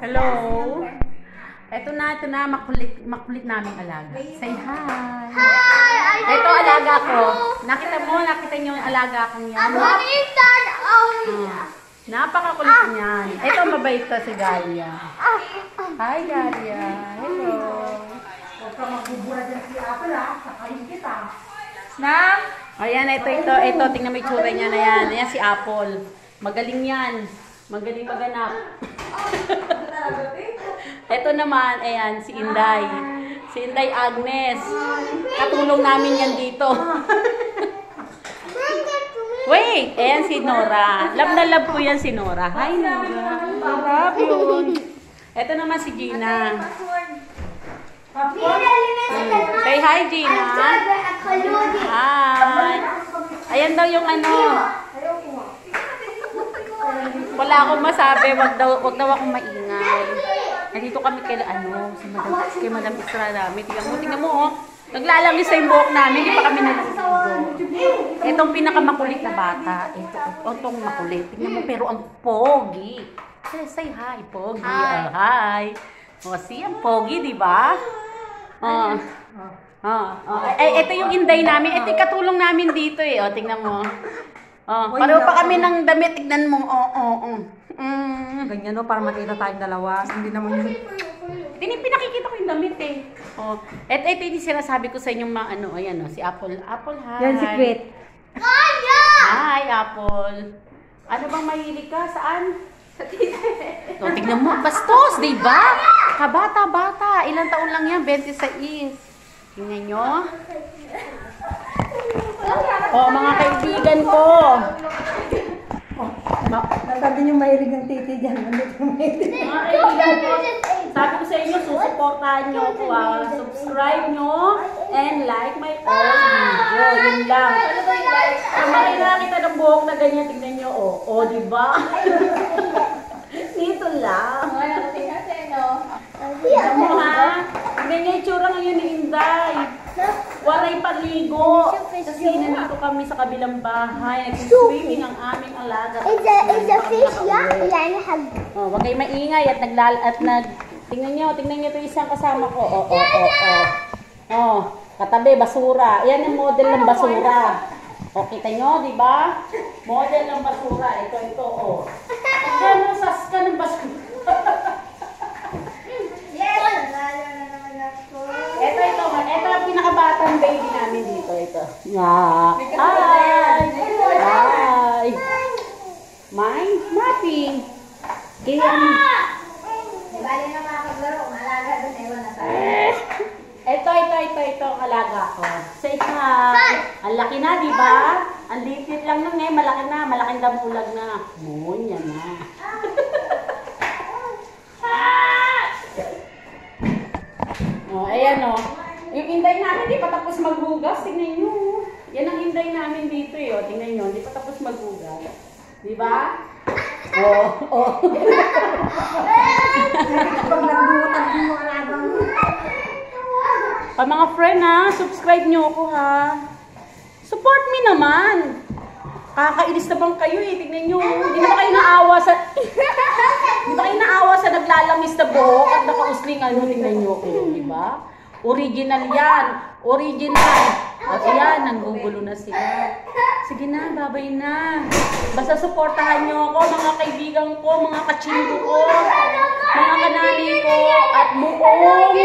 Hello. Ito na, makulit naming alaga. Say hi. Hi! Ito alaga ko. Nakita niyo yung alaga kong yan. Napakakulit niyan. Ito mabait to si Galia. Hi Galia. Hello. Huwag ka magbubura dyan si Apple sakayin kita. Ayan, ito. Tingnan mo yung tsura niya na yan. Ayan si Apple. Magaling yan. Magaling maganap. Ito naman, ayan, si Inday. Si Inday Agnes. Katulong namin yan dito. Wait! Ayan si Nora. Love na love ko yan si Nora. Hi, Nora. Love yun. Ito naman si Gina. Say hi, Gina. Hi. Ayan daw yung ano. Wala akong masabi. Wag daw akong maingay. Nandito kami kay Madam Isra namin. Tingnan mo, oh. Naglalangis sa yung buhok namin. Hindi pa kami naliligo. Itong pinakamakulit na bata. Itong makulit. Tingnan mo, pero ang pogi. Say hi, pogi. Hi. O, see, ang pogi, di ba? Ito yung Inday namin. Ito yung katulong namin dito eh. O, tingnan mo. Pareho pa kami ng damit. Tignan mo. Ganyan para makita tayong dalawa. Hindi naman yun. Pinakikita ko yung damit eh. Ito yung sinasabi ko sa inyong mga ano. Ayan o, si Apple. Apple, hi. Yan si Quit. Hi, Apple. Ano bang mahilig ka? Saan? Tignan mo. Bastos, di ba? Kabata-bata. Ilang taon lang yan? 26. Tingnan nyo. Mga kaibigan ko. Sabi niyo mahilig ng titi dyan. Mga kaibigan ko. Sabi ko sa inyo, susuportahan nyo ako. Subscribe nyo and like my old video. Yun lang. Kung makita kita ng buhok na ganyan, tignan nyo. Di ba? Dito lang. Tignan mo ha. Tignan nyo yung tsura ngayon ni Inday. Walay paligo. Kasi nandito kami sa kabilang bahay. Nag-swimming ang aming alaga. It's a fish, yeah? Huwag kayo maingay at tingnan nyo ito isang kasama ko. Katabi, basura. Yan ang model ng basura. Kita nyo, di ba? Model ng basura. Ito. Diyan, sas ka ng basura. Ito ang pinakabatang baby namin dito. Ito. Hi! Mappy. Kaya Bali na makapaglaro, malaga doon, ewan na tayo. Ito ang alaga ko. Say hi. Ang laki na, di ba? Ang liit lang nun malaki na. Malaking damulag na. Yan na. Ayan o. Yung Inday namin, di pa tapos maghugas. Tingnan nyo. Yan ang Inday namin dito eh. Tingnan nyo, di pa tapos maghugas. Di ba? Mga friend subscribe nyo ako Support me naman. Kakainis na bang kayo eh. Tignan nyo. Hindi ba kayo naawa sa naglalangis na buhok at nakausling tignan nyo ko, di ba? Original yan. Original. Ayan, nanggugulo na sila. Sige na, babay na. Basta suportahan nyo ako, mga kaibigan ko, mga kachimbo ko, mga kanali ko, at buong